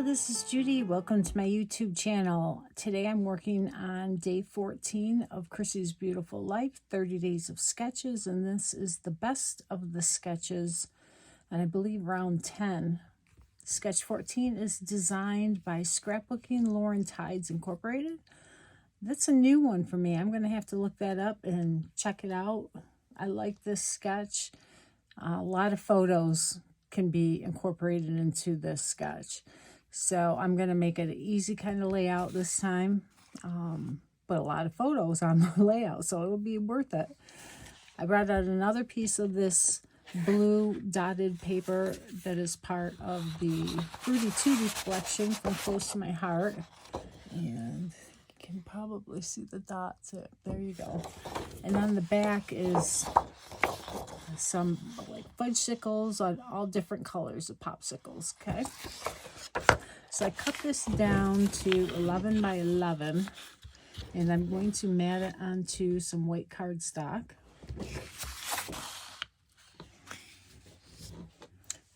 Hello, this is Judy. Welcome to my YouTube channel. Today I'm working on day 14 of Chrissy's Beautiful Life, 30 days of sketches, and this is the best of the sketches, and I believe round 10. Sketch 14 is designed by Scrapbooking Lauren Tides Incorporated. That's a new one for me. I'm going to have to look that up and check it out. I like this sketch. A lot of photos can be incorporated into this sketch. So I'm going to make it an easy kind of layout this time, but a lot of photos on the layout, so it'll be worth it. I brought out another piece of this blue dotted paper that is part of the Fruity Tutti collection from Close to My Heart. And you can probably see the dots. There you go. And on the back is some like fudgesicles on all different colors of popsicles. Okay, so I cut this down to 11 by 11, and I'm going to mat it onto some white cardstock.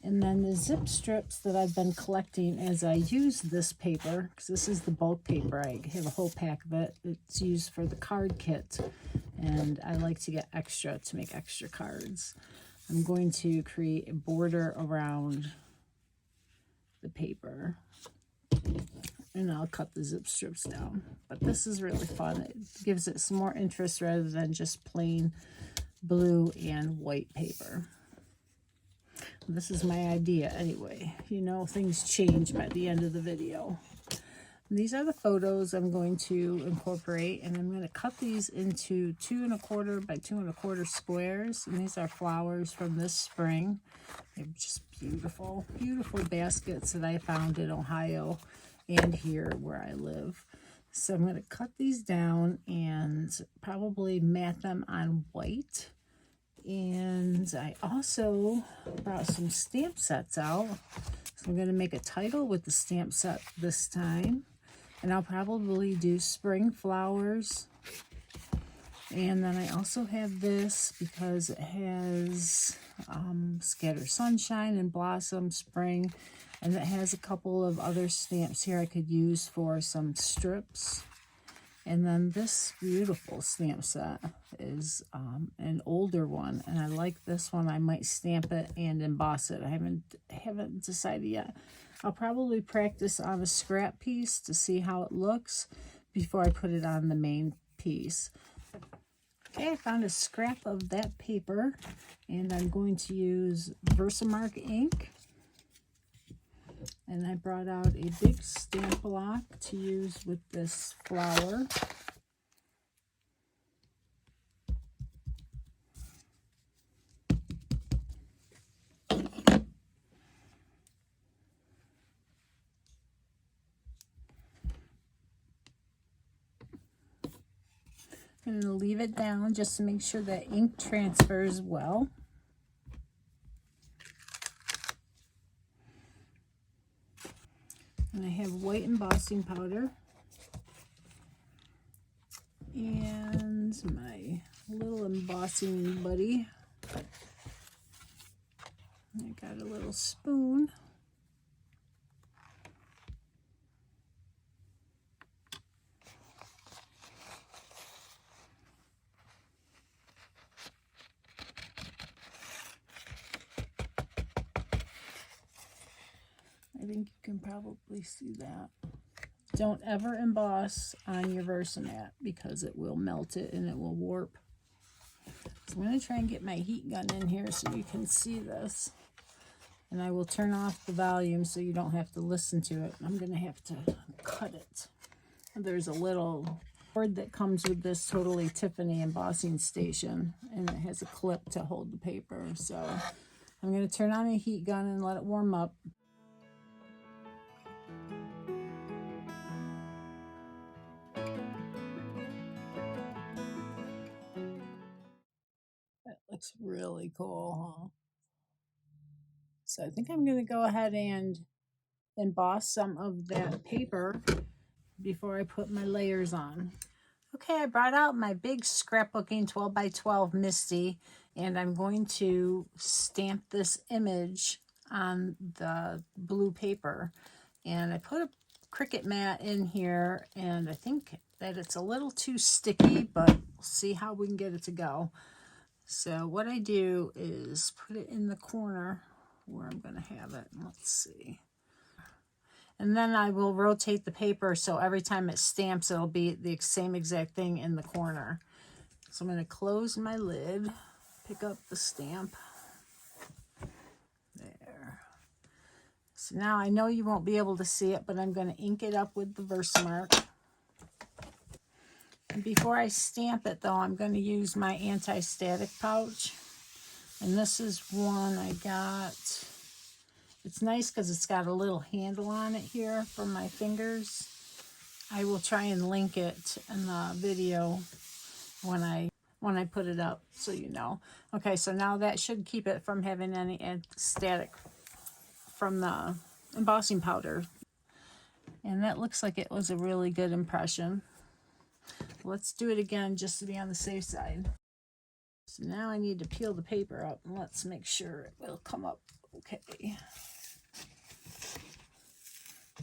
And then the zip strips that I've been collecting as I use this paper, because this is the bulk paper, I have a whole pack of it. It's used for the card kit, and I like to get extra to make extra cards. I'm going to create a border around the paper, and I'll cut the zip strips down. But this is really fun. It gives it some more interest rather than just plain blue and white paper. This is my idea anyway. You know, things change by the end of the video. And these are the photos I'm going to incorporate, and I'm going to cut these into 2 1/4 by 2 1/4 squares. And these are flowers from this spring. They're just beautiful, beautiful baskets that I found in Ohio and here where I live. So I'm going to cut these down and probably mat them on white. And I also brought some stamp sets out. So I'm going to make a title with the stamp set this time. And I'll probably do spring flowers. And then I also have this because it has scatter sunshine and blossom spring. And it has a couple of other stamps here I could use for some strips. And then this beautiful stamp set is an older one, and I like this one. I might stamp it and emboss it. I haven't decided yet. I'll probably practice on a scrap piece to see how it looks before I put it on the main piece. Okay, I found a scrap of that paper, and I'm going to use Versamark ink. And I brought out a big stamp block to use with this flower. I'm going to leave it down just to make sure that ink transfers well. And I have white embossing powder and my little embossing buddy. I got a little spoon. I think you can probably see that. Don't ever emboss on your Versamat because it will melt it and it will warp. So I'm going to try and get my heat gun in here so you can see this. And I will turn off the volume so you don't have to listen to it. I'm going to have to cut it. There's a little cord that comes with this Totally Tiffany embossing station, and it has a clip to hold the paper. So I'm going to turn on a heat gun and let it warm up. That looks really cool, huh? So I think I'm going to go ahead and emboss some of that paper before I put my layers on. Okay, I brought out my big Scrapbooking 12 by 12 Misty, and I'm going to stamp this image on the blue paper. And I put a Cricut mat in here, and I think that it's a little too sticky, but we'll see how we can get it to go. So what I do is put it in the corner where I'm going to have it. Let's see. And then I will rotate the paper so every time it stamps, it'll be the same exact thing in the corner. So I'm going to close my lid, pick up the stamp. There. So now I know you won't be able to see it, but I'm going to ink it up with the Versamark. And before I stamp it, though, I'm going to use my anti-static pouch. And this is one I got. It's nice because it's got a little handle on it here for my fingers. I will try and link it in the video when I put it up, so you know. Okay, so now that should keep it from having any static from the embossing powder. And that looks like it was a really good impression. Let's do it again just to be on the safe side. So now I need to peel the paper up, and let's make sure it will come up okay.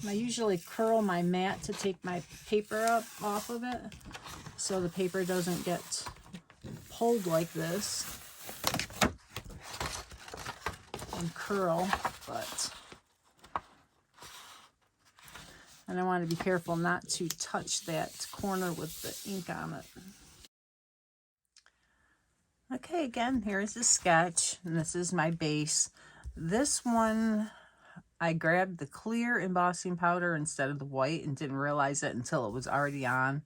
I usually curl my mat to take my paper up off of it so the paper doesn't get pulled like this and curl, and I want to be careful not to touch that corner with the ink on it. Okay, again, here's the sketch, and this is my base. This one, I grabbed the clear embossing powder instead of the white and didn't realize it until it was already on.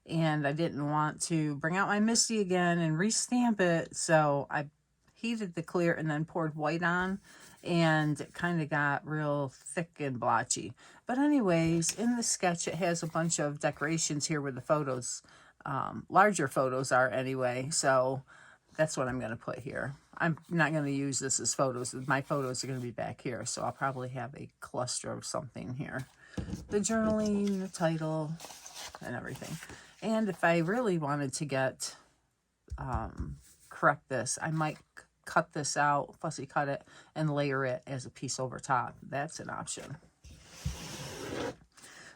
And I didn't want to bring out my Misty again and restamp it, so I heated the clear and then poured white on, and it kind of got real thick and blotchy. But anyways, in the sketch, it has a bunch of decorations here where the photos, larger photos are anyway, so that's what I'm going to put here. I'm not going to use this as photos. My photos are going to be back here, so I'll probably have a cluster of something here. The journaling, the title, and everything. And if I really wanted to get, correct this, I might cut this out, fussy cut it, and layer it as a piece over top. That's an option.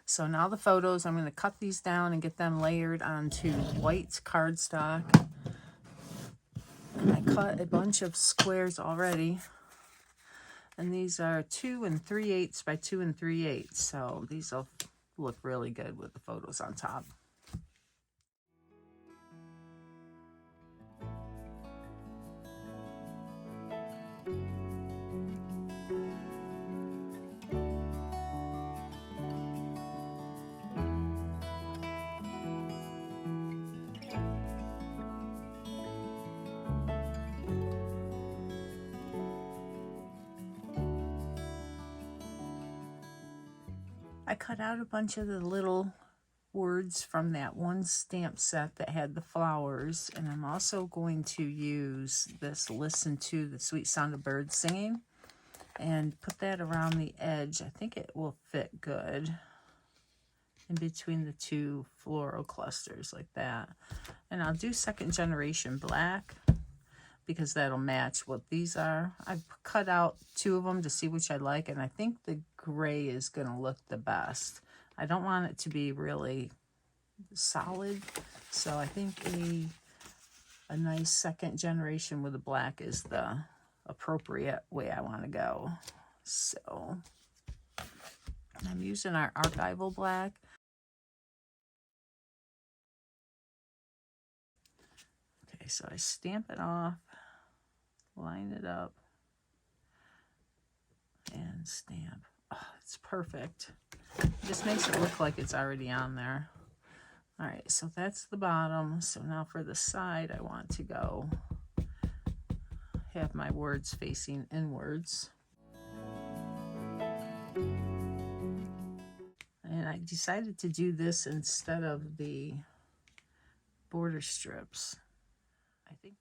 So now the photos, I'm going to cut these down and get them layered onto white cardstock. And I cut a bunch of squares already. And these are 2 3/8 by 2 3/8. So these will look really good with the photos on top. I cut out a bunch of the little words from that one stamp set that had the flowers, and I'm also going to use this "Listen to the Sweet Sound of Birds Singing" and put that around the edge. I think it will fit good in between the two floral clusters like that. And I'll do second generation black because that'll match what these are. I've cut out 2 of them to see which I like, and I think the gray is going to look the best. I don't want it to be really solid, so I think a nice second generation with the black is the appropriate way I want to go. So I'm using our archival black. Okay, so I stamp it off, line it up, and stamp. Oh, it's perfect. It just makes it look like it's already on there. All right, so that's the bottom. So now for the side, I want to go have my words facing inwards. And I decided to do this instead of the border strips, I think.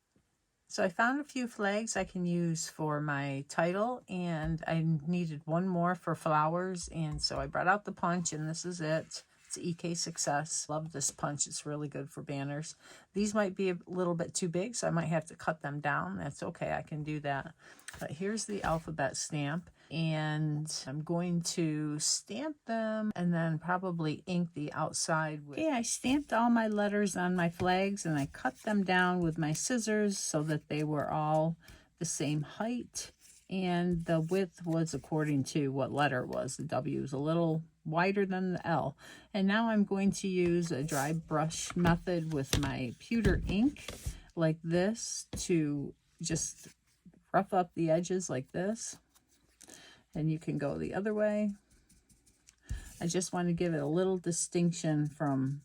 So I found a few flags I can use for my title, and I needed one more for flowers, and so I brought out the punch, and this is it. It's EK Success. Love this punch. It's really good for banners. These might be a little bit too big, so I might have to cut them down. That's okay. I can do that. But here's the alphabet stamp, and I'm going to stamp them and then probably ink the outside. Okay, I stamped all my letters on my flags and I cut them down with my scissors so that they were all the same height, and the width was according to what letter it was. The W was a little wider than the L. And now I'm going to use a dry brush method with my pewter ink like this to just rough up the edges like this. And you can go the other way. I just want to give it a little distinction from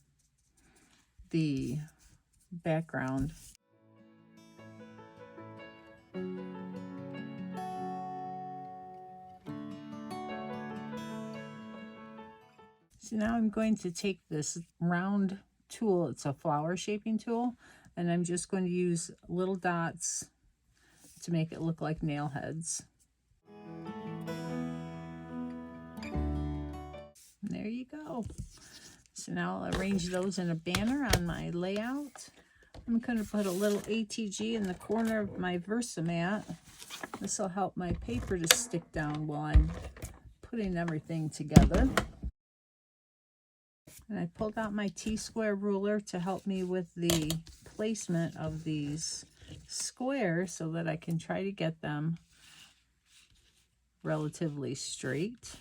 the background. So now I'm going to take this round tool, it's a flower shaping tool, and I'm just going to use little dots to make it look like nail heads. And there you go. So now I'll arrange those in a banner on my layout. I'm going to put a little ATG in the corner of my Versamat. This will help my paper to stick down while I'm putting everything together. And I pulled out my T-square ruler to help me with the placement of these squares so that I can try to get them relatively straight.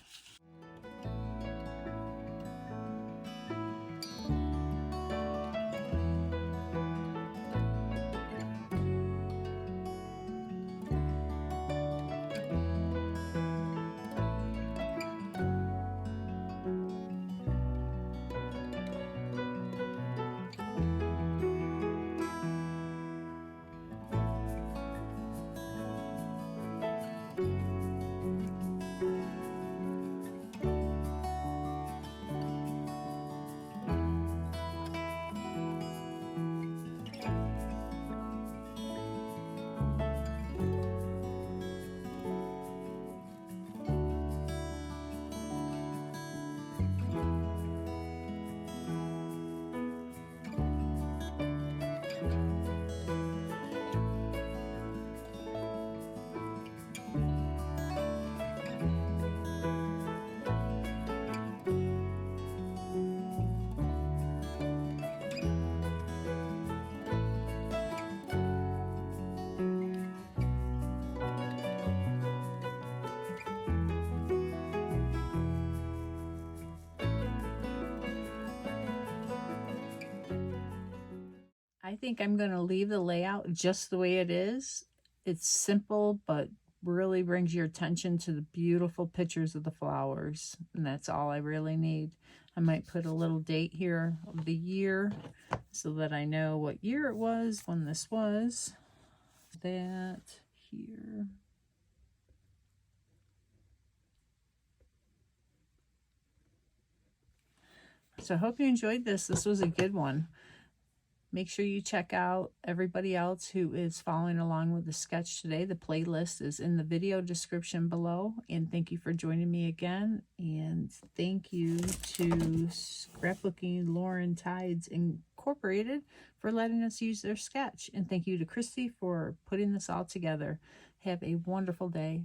I think I'm going to leave the layout just the way it is. It's simple, but really brings your attention to the beautiful pictures of the flowers. And that's all I really need. I might put a little date here of the year so that I know what year it was when this was. That here. So I hope you enjoyed this. This was a good one. Make sure you check out everybody else who is following along with the sketch today. The playlist is in the video description below. And thank you for joining me again. And thank you to Scrapbooking Lauren Tides Incorporated for letting us use their sketch. And thank you to Christy for putting this all together. Have a wonderful day.